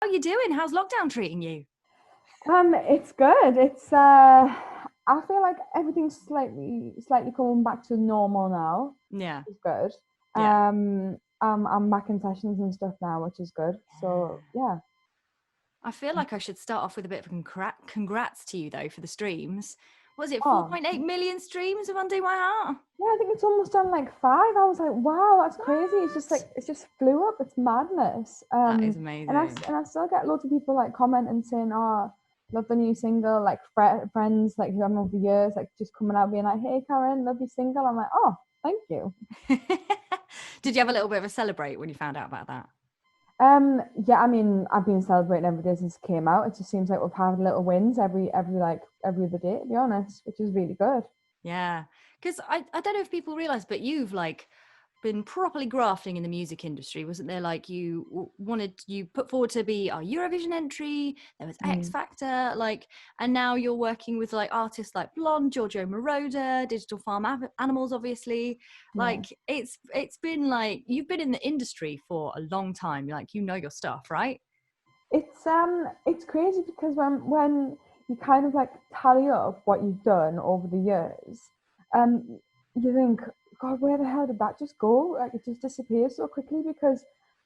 are you doing? How's lockdown treating you? It's good. I feel like everything's slightly coming back to normal now. Yeah. Which is good. Yeah. I'm back in sessions and stuff now, which is good. So yeah. I feel like I should start off with a bit of congrats to you though for the streams. Was it Oh, 4.8 million streams of Undo My Heart? yeah, I think it's almost done like 5. I was like, wow, that's crazy. What? It's just flew up. It's madness. That is And amazing. I still get loads of people like commenting saying, oh, love the new single, like friends like who I've known for years, like just coming out being like, hey Karen, love your single. I'm like, oh, thank you. Did you have a little bit of a celebrate when you found out about that? Yeah, I mean, I've been celebrating every day since it came out. It just seems like we've had little wins every other day, to be honest, which is really good. Yeah. Because I don't know if people realize, but you've like been properly grafting in the music industry, wasn't there? Like you put forward to be a Eurovision entry, there was X Mm. Factor, like, and now you're working with like artists like Blonde, Giorgio Moroder, Digital Farm Animals, obviously. Yeah. Like it's been like you've been in the industry for a long time, like you know your stuff, right? It's crazy because when you kind of like tally up what you've done over the years, you think, God, where the hell did that just go? Like it just disappears so quickly because,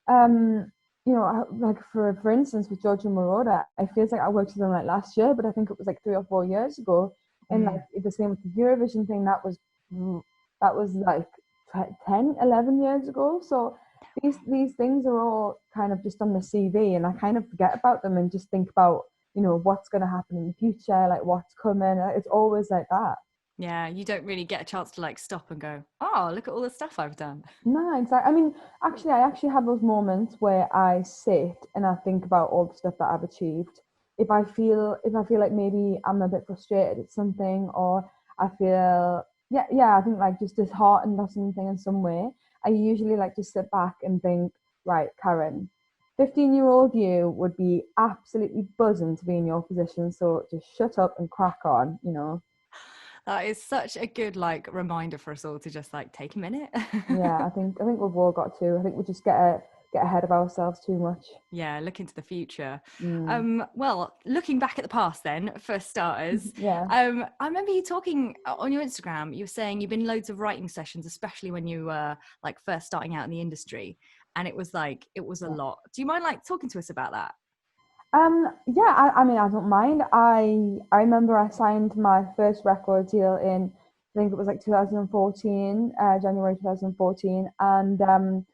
like for instance with Georgia Moroder, I feels like I worked with them like last year, but I think it was like 3 or 4 years ago, and like Mm. the same with the Eurovision thing that was like 10, 11 years ago. So these things are all kind of just on the CV, and I kind of forget about them and just think about what's going to happen in the future, like what's coming. It's always like that. Yeah, you don't really get a chance to like stop and go, oh, look at all the stuff I've done. No, exactly. I mean, I actually have those moments where I sit and I think about all the stuff that I've achieved. If I feel like maybe I'm a bit frustrated at something, or I feel yeah, I think like just disheartened or something in some way, I usually like just sit back and think, right, Karen, 15-year-old you would be absolutely buzzing to be in your position, so just shut up and crack on. That is such a good like reminder for us all to just like take a minute. Yeah, I think we've all got to. I think we just get ahead of ourselves too much. Yeah, look into the future. Mm, Well, looking back at the past then, for starters, yeah. I remember you talking on your Instagram, you were saying you've been loads of writing sessions, especially when you were like first starting out in the industry. And it was like, it was a Yeah. lot. Do you mind like talking to us about that? Yeah, I mean, I don't mind. I remember I signed my first record deal in, I think it was like 2014, January 2014, and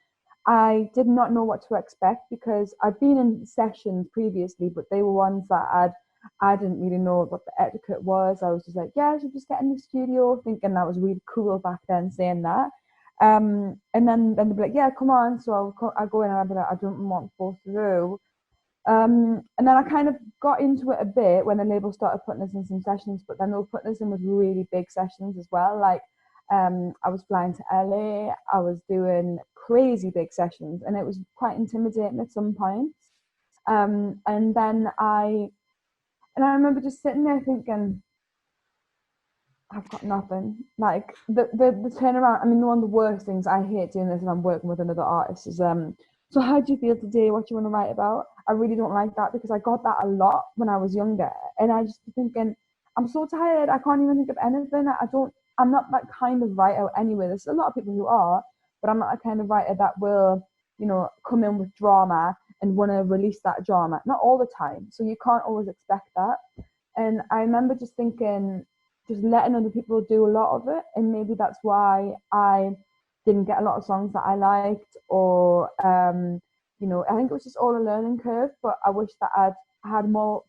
I did not know what to expect because I'd been in sessions previously, but they were ones that I didn't really know what the etiquette was. I was just like, yeah, I should just get in the studio, thinking that was really cool back then, saying that. And then they'd be like, yeah, come on. So I go in and I'd be like, I don't know what I'm supposed to do. And then I kind of got into it a bit when the label started putting us in some sessions, but then they were putting us in with really big sessions as well. Like, I was flying to LA, I was doing crazy big sessions, and it was quite intimidating at some points. And then I remember just sitting there thinking, I've got nothing. Like the turnaround. I mean, one of the worst things I hate doing this when I'm working with another artist is So how do you feel today? What do you want to write about? I really don't like that because I got that a lot when I was younger, and I just be thinking, I'm so tired. I can't even think of anything. I don't. I'm not that kind of writer anyway. There's a lot of people who are, but I'm not a kind of writer that will, come in with drama and want to release that drama. Not all the time. So you can't always expect that. And I remember just thinking, just letting other people do a lot of it, and maybe that's why I didn't get a lot of songs that I liked, or I think it was just all a learning curve. But I wish that I'd had more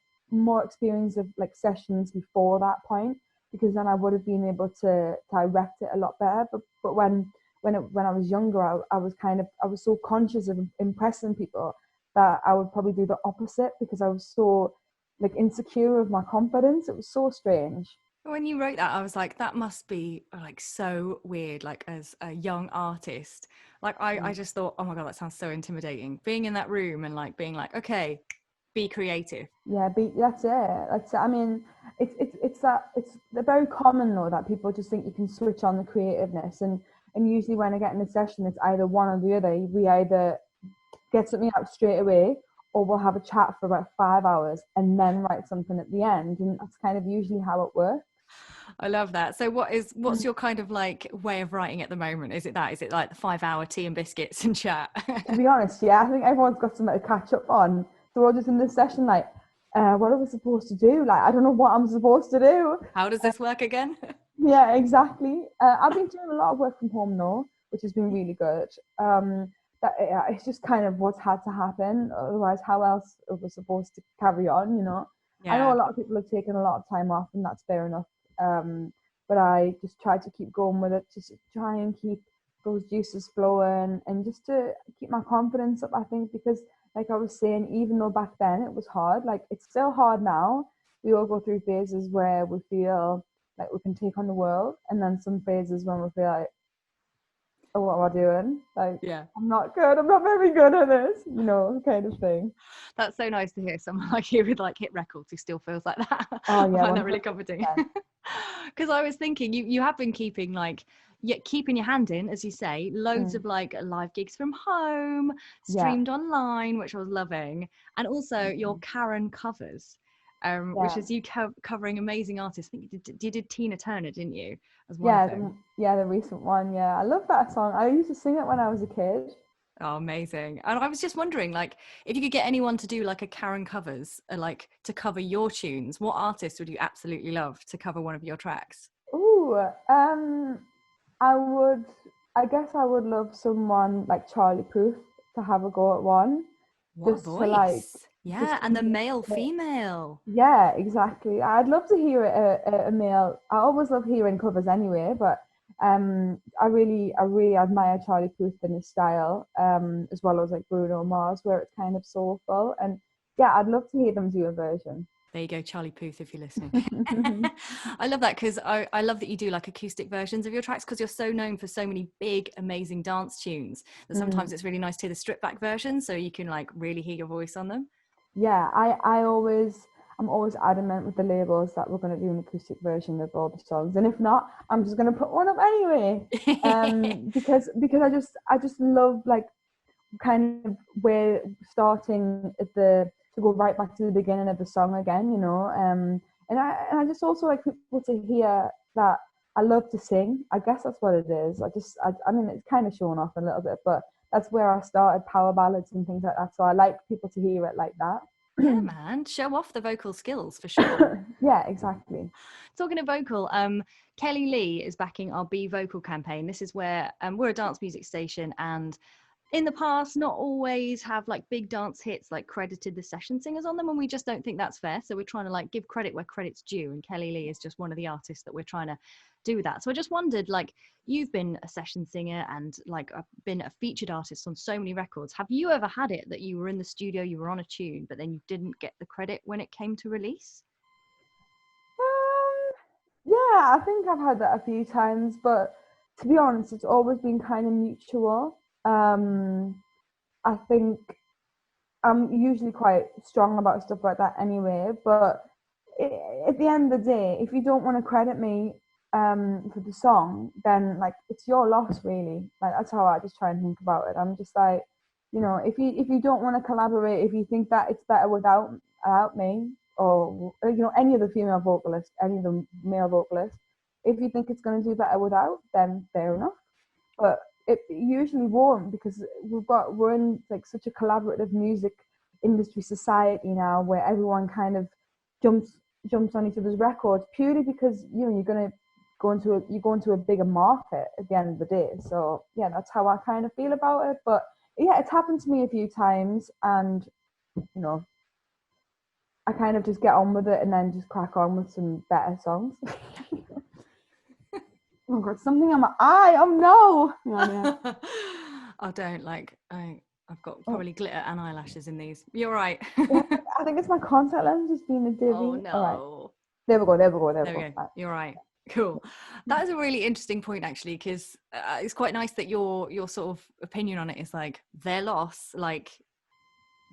experience of like sessions before that point, because then I would have been able to direct it a lot better. But when I was younger, I was so conscious of impressing people that I would probably do the opposite because I was so like insecure of my confidence. It was so strange. When you wrote that, I was like, that must be like so weird, like as a young artist. Like I just thought, oh my God, that sounds so intimidating. Being in that room and like being like, okay, be creative. Yeah, that's it. That's it. I mean, it's very common though that people just think you can switch on the creativeness, and usually when I get in a session, it's either one or the other. We either get something out straight away, or we'll have a chat for about 5 hours and then write something at the end, and that's kind of usually how it works. I love that. So what's your kind of like way of writing at the moment? Is it like the 5 hour tea and biscuits and chat? To be honest, yeah, I think everyone's got something to catch up on. So we're all just in this session like, what are we supposed to do? Like, I don't know what I'm supposed to do. How does this work again? Yeah, exactly. I've been doing a lot of work from home though, which has been really good. It's just kind of what's had to happen. Otherwise, how else are we supposed to carry on? I know Yeah. a lot of people have taken a lot of time off, and that's fair enough. But I just try to keep going with it, just try and keep those juices flowing, and just to keep my confidence up. I think because, like I was saying, even though back then it was hard, like it's still hard now. We all go through phases where we feel like we can take on the world, and then some phases when we feel like, oh, what am I doing? Like, Yeah. I'm not good, I'm not very good at this, kind of thing. That's so nice to hear someone like you with like hit records who still feels like that. Oh I yeah, find that really 100%. comforting. Because I was thinking you have been keeping like keeping your hand in, as you say, loads of like live gigs from home, Yeah, streamed online, which I was loving, and also your Karen covers, which yeah, is you covering amazing artists. I think you did Tina Turner, didn't you, as one of yeah, them? the recent one. Yeah, I love that song. I used to sing it when I was a kid. Oh, amazing. And I was just wondering, like, if you could get anyone to do like a Karen covers, like to cover your tunes, what artist would you absolutely love to cover one of your tracks? Ooh, I would, I guess I would love someone like Charlie Puth to have a go at one, What a just to like, voice. Yeah, just to and the hear male, it. female. Yeah, exactly. I'd love to hear a male. I always love hearing covers anyway, but I really admire Charlie Puth and his style, as well as like Bruno Mars, where it's kind of soulful. And yeah, I'd love to hear them do a version. There you go, Charlie Puth, if you're listening. I love that because I love that you do like acoustic versions of your tracks because you're so known for so many big, amazing dance tunes that sometimes Mm. it's really nice to hear the stripped back version so you can like really hear your voice on them. Yeah, I'm always adamant with the labels that we're going to do an acoustic version of all the songs, and if not, I'm just going to put one up anyway. Because I just love like kind of where starting at the to go right back to the beginning of the song again, and I just also like people to hear that I love to sing. I guess that's what it is. I mean it's kind of showing off a little bit, but that's where I started power ballads and things like that. So I like people to hear it like that. Yeah, man, show off the vocal skills for sure. Yeah, exactly. Talking of vocal, Kelly Lee is backing our Be Vocal campaign. This is where we're a dance music station, and in the past, not always have like big dance hits like credited the session singers on them, and we just don't think that's fair. So we're trying to like give credit where credit's due, and Kelly Lee is just one of the artists that we're trying to do that. So I just wondered, like, you've been a session singer and like been a featured artist on so many records. Have you ever had it that you were in the studio, you were on a tune, but then you didn't get the credit when it came to release? Yeah, I think I've had that a few times, but to be honest, it's always been kind of mutual. I think I'm usually quite strong about stuff like that anyway, but at the end of the day, if you don't want to credit me for the song, then like it's your loss really. Like that's how I just try and think about it. I'm just like, if you don't want to collaborate, if you think that it's better without me or any of the female vocalists, any of the male vocalists, if you think it's going to do better without, then fair enough. But it usually won't because we're in like such a collaborative music industry society now where everyone kind of jumps jumps on each other's records purely because you're gonna go into a bigger market at the end of the day. So yeah, that's how I kind of feel about it. But yeah, it's happened to me a few times, and you know, I kind of just get on with it and then just crack on with some better songs. Oh god, something on my eye. Oh no. Yeah. I don't like I've got Oh, probably glitter and eyelashes in these. You're right. yeah, I think it's my contact lens just being a Oh divvy. All right. no. There we go. There we go. There we There we go. go. Right. You're right. Cool. That is a really interesting point actually, because it's quite nice that your sort of opinion on it is like their loss, like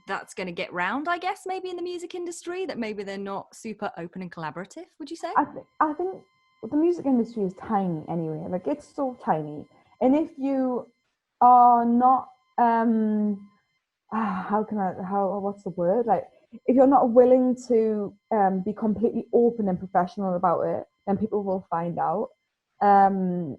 that's going to get round, I guess, maybe in the music industry, that maybe they're not super open and collaborative, would you say? I think the music industry is tiny anyway. Like it's so tiny, and if you are not what's the word? Like, if you're not willing to be completely open and professional about it, then people will find out. I've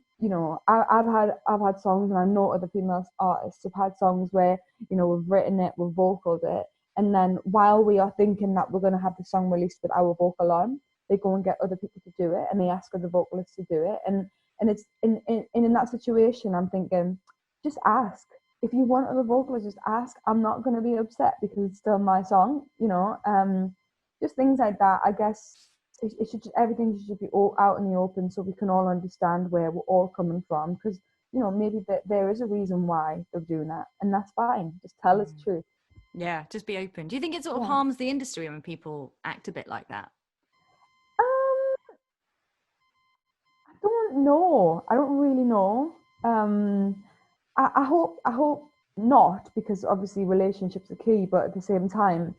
had songs, and I know other female artists have had songs where, we've written it, we've vocaled it, and then while we are thinking that we're going to have the song released with our vocal on, they go and get other people to do it, and they ask other vocalists to do it, and it's in that situation, I'm thinking, just ask. If you want other vocalists, just ask. I'm not going to be upset because it's still my song, just things like that. I guess it should everything should be all out in the open so we can all understand where we're all coming from, because maybe there is a reason why they're doing that, and that's fine. Just tell us the truth. Yeah, just be open. Do you think it sort of Yeah. harms the industry when people act a bit like that? I don't know. I don't really know. I hope not, because obviously relationships are key, but at the same time,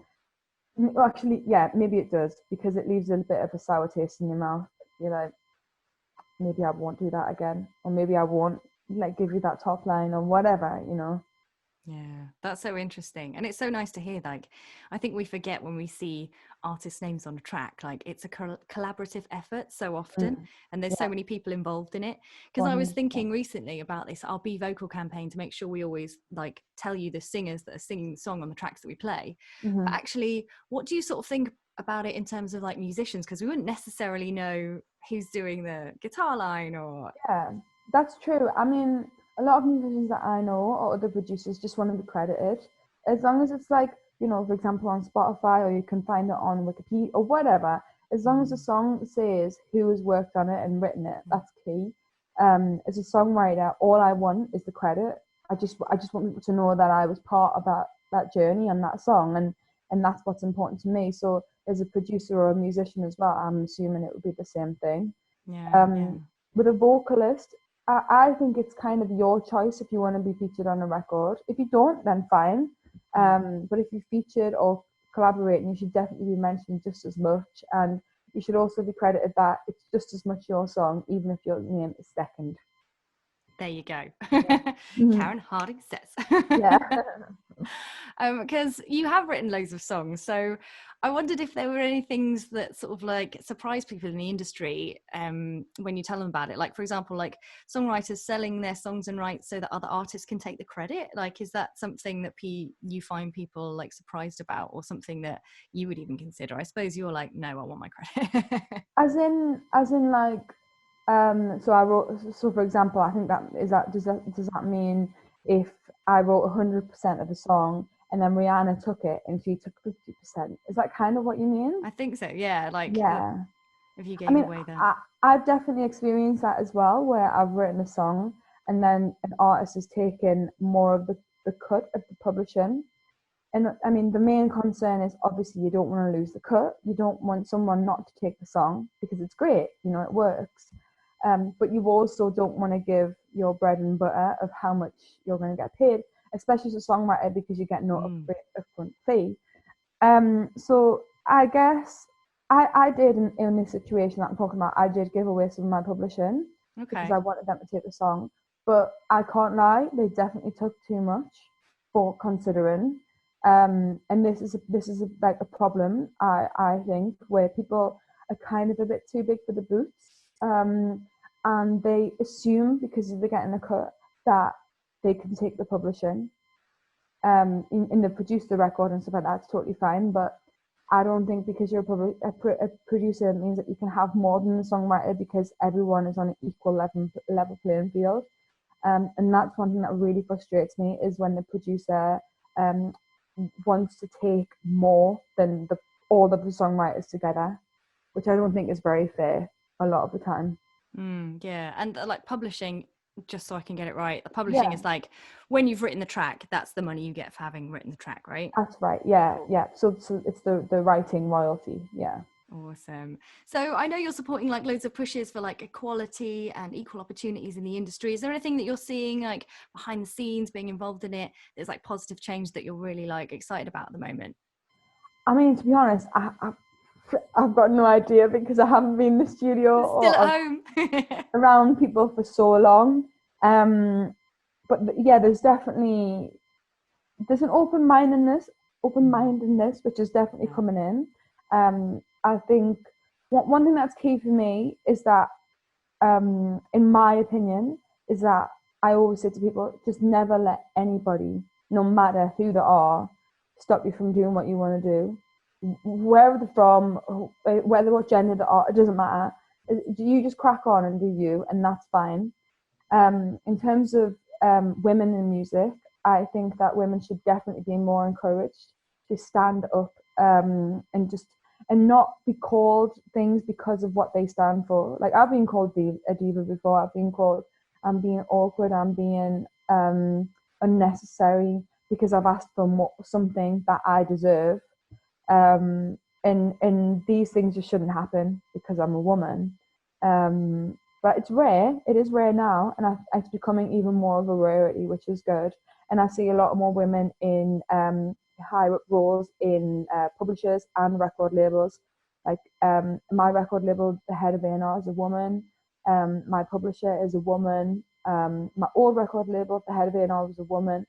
actually, yeah, maybe it does, because it leaves a bit of a sour taste in your mouth. You're like, maybe I won't do that again, or maybe I won't give you that top line or whatever. Yeah, that's so interesting. And it's so nice to hear. Like, I think we forget when we see artist names on a track, like it's a collaborative effort so often. And there's so Yeah, many people involved in it. Because I was 100%. thinking recently about this, our Be Vocal campaign, to make sure we always like tell you the singers that are singing the song on the tracks that we play. But actually, what do you sort of think about it in terms of like musicians? Because we wouldn't necessarily know who's doing the guitar line or. Yeah, that's true. I mean, a lot of musicians that I know or other producers just want to be credited. As long as it's like, for example, on Spotify, or you can find it on Wikipedia or whatever, as long as the song says who has worked on it and written it, that's key. As a songwriter, all I want is the credit. I just want people to know that I was part of that journey on that song, and that's what's important to me. So as a producer or a musician as well, I'm assuming it would be the same thing. Yeah. With a vocalist, I think it's kind of your choice if you want to be featured on a record. If you don't, then fine. But if you featured or collaborating, you should definitely be mentioned just as much. And you should also be credited that it's just as much your song, even if your name is second. There you go. Mhm. Karen Harding says. Yeah. Because you have written loads of songs. So I wondered if there were any things that sort of like surprise people in the industry when you tell them about it. Like, for example, like songwriters selling their songs and rights so that other artists can take the credit. Like, is that something that you find people like surprised about, or something that you would even consider? I suppose you're like, no, I want my credit. As in like, so I wrote, so for example, I think does that mean if I wrote 100% of a song and then Rihanna took it and she took 50%? Is that kind of what you mean? I think so. Yeah. Like, Yeah. if you I gave mean, away the. I've definitely experienced that as well, where I've written a song and then an artist has taken more of the cut of the publishing. And I mean, the main concern is obviously you don't want to lose the cut. You don't want someone not to take the song because it's great, it works. But you also don't want to give your bread and butter of how much you're going to get paid, especially as a songwriter, because you get no upfront fee. So I guess I did in this situation that I'm talking about, I did give away some of my publishing because Okay. I wanted them to take the song. But I can't lie, they definitely took too much for considering. And this is like a problem, I think, where people are kind of a bit too big for the boots. And they assume because they're getting a cut that they can take the publishing. In the produce the record and stuff like that, it's totally fine. But I don't think because you're a producer it means that you can have more than the songwriter, because everyone is on an equal level playing field. And that's one thing that really frustrates me, is when the producer wants to take more than all of the songwriters together, which I don't think is very fair a lot of the time. Yeah, and like publishing, just so I can get it right, the publishing Yeah, is like when you've written the track, that's the money you get for having written the track, right? that's right. Yeah, yeah. So it's the writing royalty. Yeah. Awesome. So I know you're supporting like loads of pushes for like equality and equal opportunities in the industry. Is there anything that you're seeing like behind the scenes, being involved in it, there's like positive change that you're really like excited about at the moment? I mean, to be honest, I've got no idea because I haven't been in the studio Still at or home. around people for so long. But yeah, there's definitely there's an open-mindedness, which is definitely Yeah. coming in. I think one thing that's key for me is that, in my opinion, is that I always say to people, just never let anybody, no matter who they are, stop you from doing what you want to do. Wherever they're from, whether what gender they are, it doesn't matter. You just crack on and do you, and that's fine. In terms of women in music, I think that women should definitely be more encouraged to stand up, and not be called things because of what they stand for. Like, I've been called a diva before. I've been called I'm being awkward. I'm being unnecessary because I've asked for something that I deserve. And these things just shouldn't happen because I'm a woman. But it's rare. It is rare now, and it's becoming even more of a rarity, which is good. And I see a lot more women in higher up roles in publishers and record labels. Like, my record label, the head of A&R is a woman. My publisher is a woman. My old record label, the head of A&R was a woman.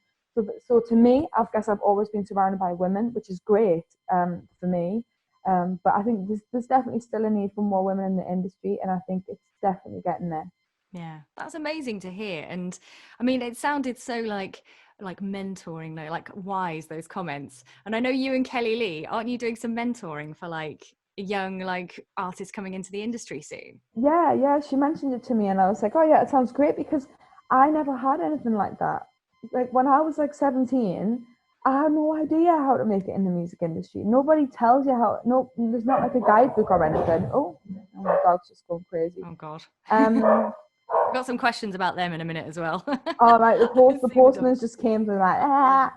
So to me, I guess I've always been surrounded by women, which is great, for me. But I think there's definitely still a need for more women in the industry, and I think it's definitely getting there. Yeah, that's amazing to hear. And I mean, it sounded so like mentoring though, like wise, those comments. And I know you and Kelly Lee, aren't you doing some mentoring for like young like artists coming into the industry soon? Yeah, yeah, she mentioned it to me, and I was like, oh yeah, it sounds great, because I never had anything like that. Like, when I was like 17, I had no idea how to make it in the music industry. Nobody tells you how. No, there's not like a guidebook or anything. Oh, my dog's just going crazy. Oh God. Um, I've got some questions about them in a minute as well. all right, the See the dog. postman's just came through like, ah.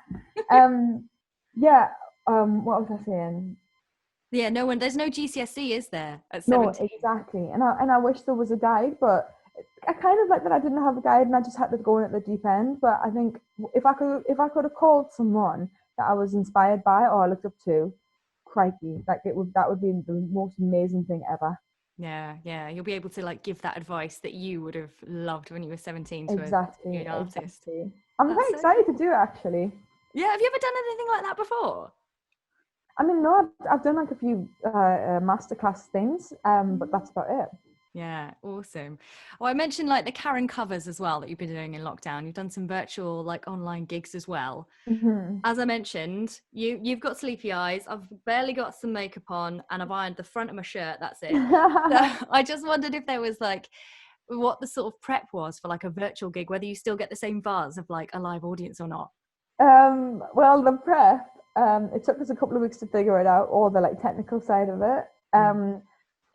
Um, yeah. What was I saying? Yeah, there's no GCSE, is there, at No, 17? exactly. And I wish there was a guide, but I kind of like that I didn't have a guide and I just had to go in at the deep end. But I think if I could have called someone that I was inspired by or I looked up to, crikey, like that would be the most amazing thing ever. Yeah, yeah. You'll be able to like give that advice that you would have loved when you were 17 to a Exactly, young artist. exactly. I'm That's very so excited to cool. do it, actually. Yeah, have you ever done anything like that before? I mean, no, I've done like a few masterclass things, but that's about it. Yeah, awesome. Well, I mentioned like the Karen covers as well that you've been doing in lockdown. You've done some virtual like online gigs as well. Hmm. As I mentioned, you've got sleepy eyes. I've barely got some makeup on and I've ironed the front of my shirt. That's it. So I just wondered if there was like what the sort of prep was for like a virtual gig, whether you still get the same buzz of like a live audience or not. Well, the prep, it took us a couple of weeks to figure it out, all the like technical side of it. Mm.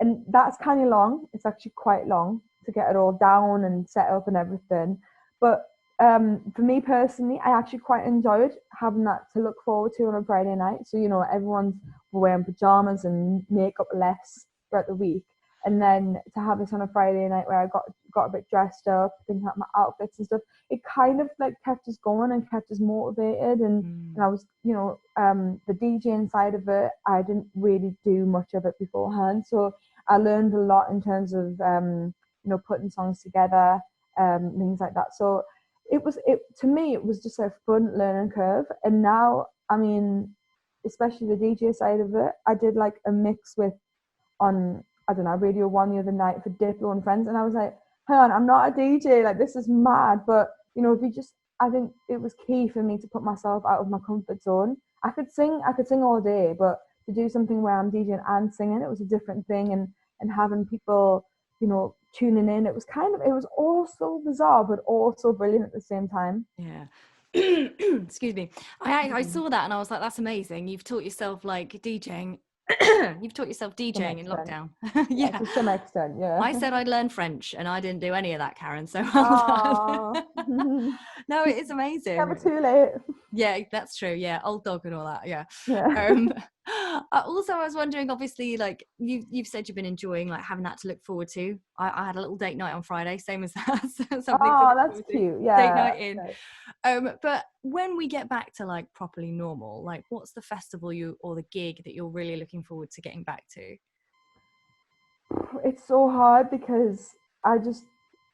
And that's kind of long. It's actually quite long to get it all down and set up and everything. But for me personally, I actually quite enjoyed having that to look forward to on a Friday night. So, everyone's wearing pajamas and makeup less throughout the week. And then to have this on a Friday night where I got a bit dressed up, thinking about my outfits and stuff, it kind of like kept us going and kept us motivated. And Mm. I was, the DJing side of it, I didn't really do much of it beforehand. So I learned a lot in terms of, putting songs together, things like that. So to me, it was just a fun learning curve. And now, I mean, especially the DJ side of it, I did like a mix with on, I don't know, Radio One the other night for Diplo and friends, and I was like, hang on, I'm not a DJ, like this is mad. But if you just, I think it was key for me to put myself out of my comfort zone. I could sing all day, but to do something where I'm DJing and singing, it was a different thing. And having people, tuning in, it was all so bizarre, but also brilliant at the same time. Yeah. Excuse me. I Mm. saw that and I was like, that's amazing. You've taught yourself like DJing. You've taught yourself To some DJing in extent. lockdown. Yeah, Yeah. to some extent, yeah. I said I'd learn French and I didn't do any of that, Karen. So well done. Oh. No, it is Never amazing. too late. Yeah, that's true. Yeah, old dog and all that. Yeah. Yeah. Um, also, I was wondering. Obviously, like you've said, you've been enjoying like having that to look forward to. I had a little date night on Friday, same as that. So something to Oh, look that's forward to. cute. Date Yeah. night in. But when we get back to like properly normal, like what's the festival or the gig that you're really looking forward to getting back to? It's so hard because I just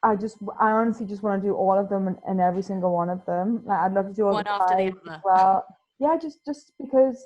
I honestly just want to do all of them and every single one of them. Like, I'd love to do all One the after the five as other. well. Yeah, just because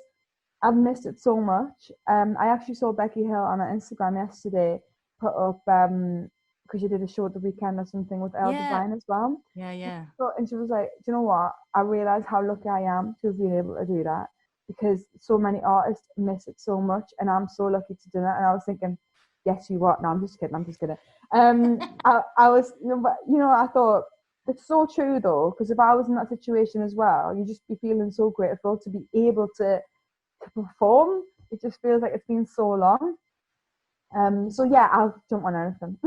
I've missed it so much. I actually saw Becky Hill on her Instagram yesterday put up because she did a show at the weekend or something with Elle Yeah. Devine as well. Yeah. So, and she was like, do you know what? I realize how lucky I am to have been able to do that because so many artists miss it so much, and I'm so lucky to do that. And I was thinking, guess you what? No, I'm just kidding. I'm just kidding. I was, I thought it's so true though, because if I was in that situation as well, you just be feeling so grateful to be able to perform. It just feels like it's been so long. So yeah, I'll jump on anything.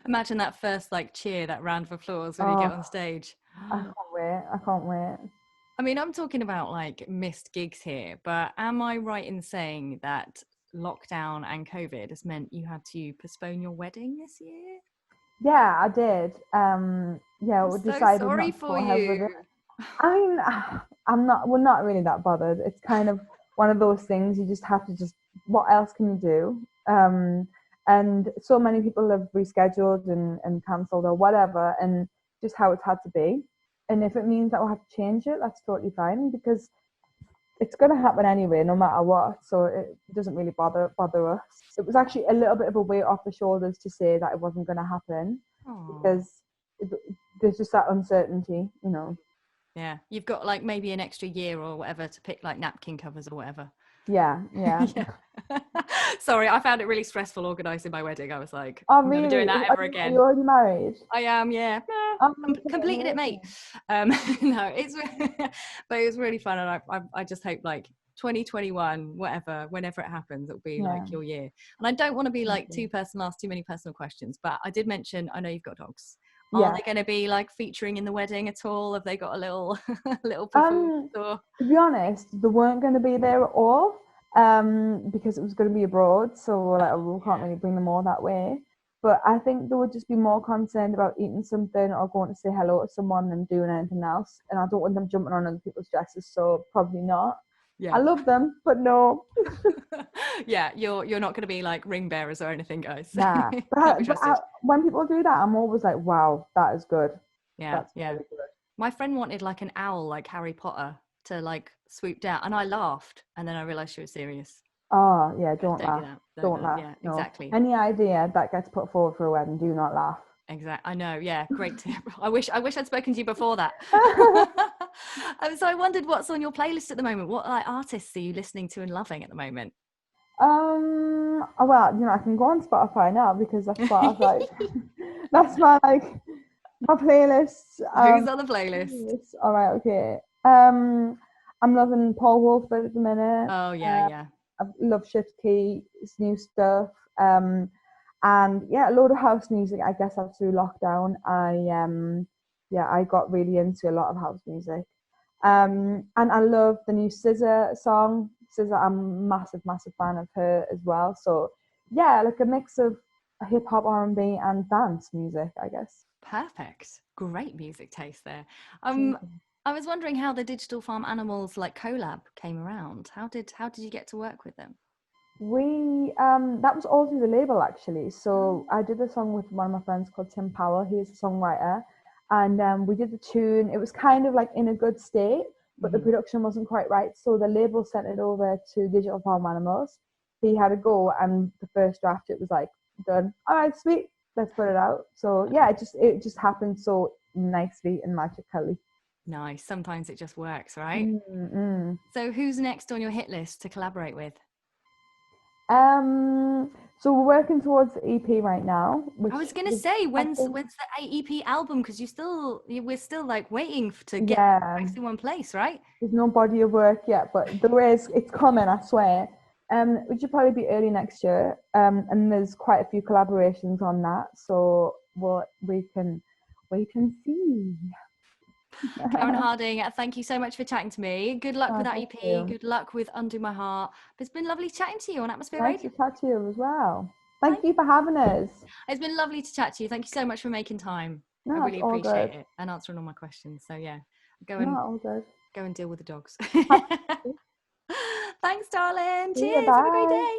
Imagine that first like cheer, that round of applause when you get Oh, on stage. I can't wait. I can't wait. I mean, I'm talking about like missed gigs here, but am I right in saying that lockdown and COVID has meant you had to postpone your wedding this year? Yeah, I did. Yeah, I'm we so decided sorry not to go for ahead with you. it. I mean, we're not really that bothered. It's kind of one of those things you just have to what else can you do? And so many people have rescheduled and cancelled or whatever, and just how it's had to be. And if it means that we'll have to change it, that's totally fine because it's going to happen anyway, no matter what. So it doesn't really bother us. It was actually a little bit of a weight off the shoulders to say that it wasn't going to happen Oh. because it, there's just that uncertainty, Yeah, you've got like maybe an extra year or whatever to pick like napkin covers or whatever. Yeah. Yeah. Sorry, I found it really stressful organising my wedding. I was like, Oh, I'm never really? doing that ever Are you again. already married? I am, yeah. Oh, okay, Completed it, mate. amazing. No, it's but it was really fun, and I just hope like 2021, whenever it happens, it'll be Yeah. like your year. And I don't want to be like Okay. ask too many personal questions, but I did mention I know you've got dogs. Are Yeah. they going to be like featuring in the wedding at all? Have they got a little little performance Um, or? to be honest, they weren't going to be there at all, because it was going to be abroad, so we're like, oh, we can't really bring them all that way. But I think they would just be more concerned about eating something or going to say hello to someone than doing anything else. And I don't want them jumping on other people's dresses, so probably not. I Yeah. love them, but no. Yeah, you're not going to be like ring bearers or anything, guys. Nah. Can't be But trusted. when people do that, I'm always like, wow, that is good. Yeah, That's yeah. really good. My friend wanted like an owl like Harry Potter to like swoop down, and I laughed, and then I realized she was serious. Oh, yeah, Yeah, don't don't do laugh. that. Don't Don't laugh. laugh. Yeah, No. exactly. Any idea that gets put forward for a wedding, do not laugh. Exactly. I know. Yeah, great tip. I wish I'd spoken to you before that. So I wondered what's on your playlist at the moment. What like artists are you listening to and loving at the moment? Well, I can go on Spotify now because that's part of like that's my playlists. Who's on the playlist? All right, okay. I'm loving Paul Wolford at the minute. Oh yeah, yeah. I love Shift Key, his new stuff. And yeah, a load of house music. I guess after lockdown, I got really into a lot of house music. And I love the new SZA song. SZA, I'm a massive fan of her as well. So yeah, like a mix of hip hop, R&B, and dance music, I guess. Perfect. Great music taste there. Thank you. I was wondering how the Digital Farm Animals like collab came around. How did you get to work with them? We that was all through the label actually. So I did a song with one of my friends called Tim Powell. He's a songwriter, and we did the tune. It was kind of like in a good state, but the production wasn't quite right. So the label sent it over to Digital Farm Animals. He had a go, and the first draft it was like done. All right, sweet, let's put it out. So yeah, it just happened so nicely and magically. Nice. Sometimes it just works, right? Mm-hmm. So who's next on your hit list to collaborate with? So we're working towards the EP right now, which I was gonna say, when's think, the AEP album? Because we're still like waiting to get yeah, in one place, right? there's no body of work yet, but there is. It's coming, I swear. Which should probably be early next year. And there's quite a few collaborations on that, so we can wait and see. Karen Harding, thank you so much for chatting to me. Good luck with that Thank EP. you. Good luck with Undo My Heart. It's been lovely chatting to you on Atmosphere Nice Radio. to chat to you as well. Thank you for having us. It's been lovely to chat to you. Thank you so much for making time. I No, it's really all appreciate good. it and answering all my questions. So yeah, No, all good. go and deal with the dogs. Thanks, darling. See you. Cheers. Have a great Bye. day.